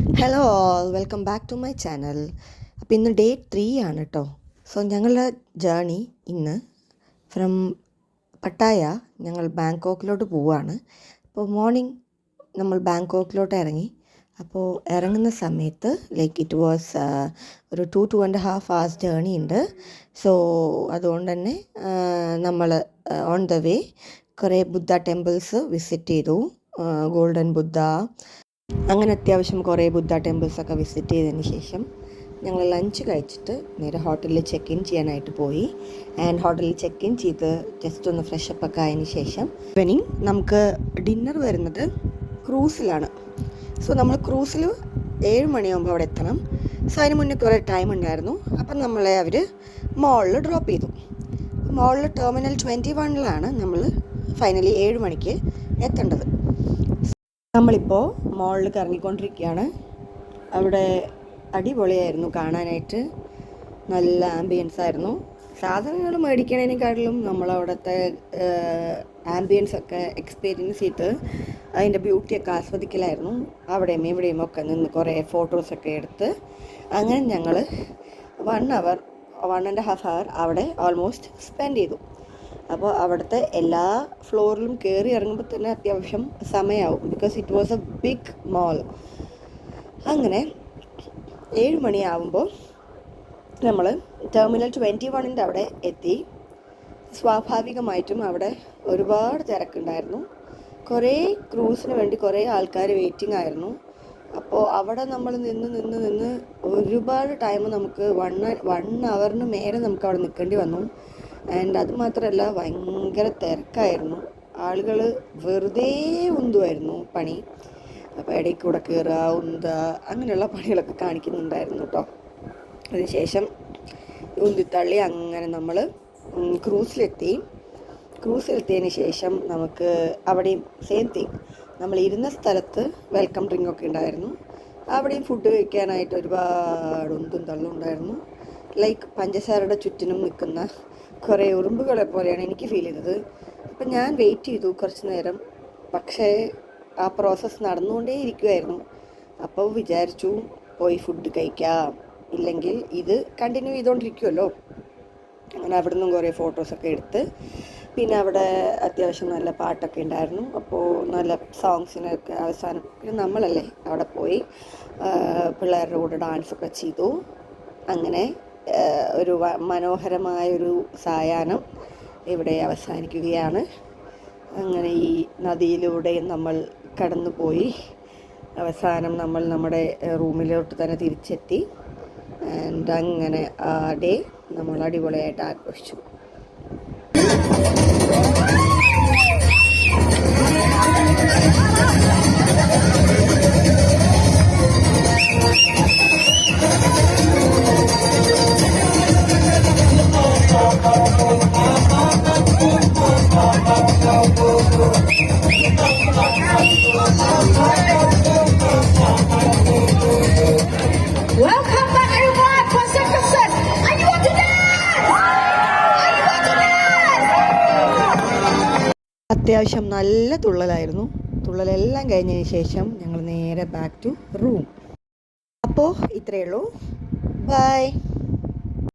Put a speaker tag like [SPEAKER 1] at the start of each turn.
[SPEAKER 1] Hello all, welcome back to my channel. അപ്പോൾ ഇന്ന് day 3 ആണ് കേട്ടോ. സോ ഞങ്ങളുടെ ജേണി ഇന്ന് ഫ്രം പട്ടായ ഞങ്ങൾ ബാങ്കോക്കിലോട്ട് പോവുകയാണ്. അപ്പോൾ മോർണിംഗ് നമ്മൾ ബാങ്കോക്കിലോട്ട് ഇറങ്ങി. അപ്പോൾ ഇറങ്ങുന്ന സമയത്ത് ഇറ്റ് വാസ് ഒരു 2.5 hours ജേണി ഉണ്ട്. സോ അതുകൊണ്ട് തന്നെ നമ്മൾ ഓൺ ദ വേ കുറേ ബുദ്ധ ടെമ്പിൾസ് വിസിറ്റ് ചെയ്തു. ഗോൾഡൻ ബുദ്ധ, അങ്ങനെ അത്യാവശ്യം കുറേ ബുദ്ധ ടെമ്പിൾസൊക്കെ വിസിറ്റ് ചെയ്തതിന് ശേഷം ഞങ്ങൾ ലഞ്ച് കഴിച്ചിട്ട് നേരെ ഹോട്ടലിൽ ചെക്ക് ഇൻ ചെയ്യാനായിട്ട് പോയി. ആൻഡ് ഹോട്ടലിൽ ചെക്ക് ഇൻ ചെയ്ത് ജസ്റ്റ് ഒന്ന് ഫ്രഷപ്പ് ഒക്കെ ആയതിന് ശേഷം ഈവനിങ് നമുക്ക് ഡിന്നർ വരുന്നത് ക്രൂസിലാണ്. സോ നമ്മൾ ക്രൂസിൽ 7 മണിയാകുമ്പോൾ അവിടെ എത്തണം. സോ അതിന് മുന്നേ കുറേ ടൈം ഉണ്ടായിരുന്നു. അപ്പം നമ്മളെ അവർ മോളിൽ ഡ്രോപ്പ് ചെയ്തു. മോളിൽ ടെർമിനൽ 21 നമ്മൾ ഫൈനലി 7 മണിക്ക് എത്തേണ്ടത്. നമ്മളിപ്പോൾ മോളിൽ കറങ്ങിക്കൊണ്ടിരിക്കുകയാണ്. അവിടെ അടിപൊളിയായിരുന്നു കാണാനായിട്ട്, നല്ല ആംബിയൻസ് ആയിരുന്നു. സാധനങ്ങൾ മേടിക്കണതിനെക്കാട്ടിലും നമ്മളവിടുത്തെ ആംബിയൻസ് ഒക്കെ എക്സ്പീരിയൻസ് ചെയ്ത് അതിൻ്റെ ബ്യൂട്ടിയൊക്കെ ആസ്വദിക്കലായിരുന്നു. അവിടെയും ഇവിടെയും ഒക്കെ നിന്ന് കുറേ ഫോട്ടോസൊക്കെ എടുത്ത് അങ്ങനെ ഞങ്ങൾ 1.5 hour അവിടെ ഓൾമോസ്റ്റ് സ്പെൻഡ് ചെയ്തു. അപ്പോൾ അവിടുത്തെ എല്ലാ ഫ്ലോറിലും കയറി ഇറങ്ങുമ്പോൾ തന്നെ അത്യാവശ്യം സമയമാവും, because it was a big mall. അങ്ങനെ 7 മണിയാവുമ്പോൾ നമ്മൾ ടെർമിനൽ 21 അവിടെ എത്തി. സ്വാഭാവികമായിട്ടും അവിടെ ഒരുപാട് തിരക്കുണ്ടായിരുന്നു. കുറേ ക്രൂസിന് വേണ്ടി കുറേ ആൾക്കാർ വെയിറ്റിംഗ് ആയിരുന്നു. അപ്പോൾ അവിടെ നമ്മൾ നിന്ന് ഒരുപാട് ടൈം നമുക്ക് 1 hourന് മേലെ നമുക്ക് അവിടെ നിൽക്കേണ്ടി വന്നു. ആൻഡ് അതുമാത്രമല്ല, ഭയങ്കര തിരക്കായിരുന്നു. ആളുകൾ വെറുതെ ഉന്തുമായിരുന്നു പണി. അപ്പോൾ ഇടയിൽ കൂടെ കയറുക, ഉന്തുക, അങ്ങനെയുള്ള പണികളൊക്കെ കാണിക്കുന്നുണ്ടായിരുന്നു കേട്ടോ. അതിനുശേഷം ഉന്തിത്തള്ളി അങ്ങനെ നമ്മൾ ക്രൂസിലെത്തിയതിന് ശേഷം നമുക്ക് അവിടെയും സെയിം തിങ്, നമ്മൾ ഇരുന്ന സ്ഥലത്ത് വെൽക്കം ഡ്രിങ്കൊക്കെ ഉണ്ടായിരുന്നു. അവിടെയും ഫുഡ് കഴിക്കാനായിട്ട് ഒരുപാട് ഉന്തും തള്ളും ഉണ്ടായിരുന്നു. ലൈക്ക് പഞ്ചസാരയുടെ ചുറ്റിനും നിൽക്കുന്ന കുറേ ഉറുമ്പുകളെ പോലെയാണ് എനിക്ക് ഫീൽ ചെയ്തത്. അപ്പം ഞാൻ വെയിറ്റ് ചെയ്തു കുറച്ച് നേരം, പക്ഷേ ആ പ്രോസസ്സ് നടന്നുകൊണ്ടേ ഇരിക്കുമായിരുന്നു. അപ്പോൾ വിചാരിച്ചു പോയി ഫുഡ് കഴിക്കാം, ഇല്ലെങ്കിൽ ഇത് കണ്ടിന്യൂ ചെയ്തുകൊണ്ടിരിക്കുമല്ലോ. അങ്ങനെ അവിടെ നിന്നും കുറേ ഫോട്ടോസൊക്കെ എടുത്ത്, പിന്നെ അവിടെ അത്യാവശ്യം നല്ല പാട്ടൊക്കെ ഉണ്ടായിരുന്നു. അപ്പോൾ നല്ല സോങ്സിനൊക്കെ അവസാനം പിന്നെ നമ്മളല്ലേ അവിടെ പോയി പിള്ളേരുടെ കൂടെ ഡാൻസൊക്കെ ചെയ്തു. അങ്ങനെ ഒരു മനോഹരമായൊരു സായാഹ്നം ഇവിടെ അവസാനിക്കുകയാണ്. അങ്ങനെ ഈ നദിയിലൂടെ നമ്മൾ കടന്നുപോയി അവസാനം നമ്മൾ നമ്മുടെ റൂമിലോട്ട് തന്നെ തിരിച്ചെത്തി. ആൻഡ് അങ്ങനെ ആ ഡേ നമ്മൾ അടിപൊളിയായിട്ട് ആഘോഷിച്ചു.
[SPEAKER 2] Welcome back everyone for second set. Are you want to dance? Are you want to dance?
[SPEAKER 1] അത്യാവശ്യം നല്ല തുള്ളലായിരുന്നു. തുള്ളലെല്ലാം കഴിഞ്ഞതിന് ശേഷം ഞങ്ങൾ നേരെ ബാക്ക് ടു റൂം. അപ്പോൾ ഇത്രയേ ഉള്ളൂ. ബൈ.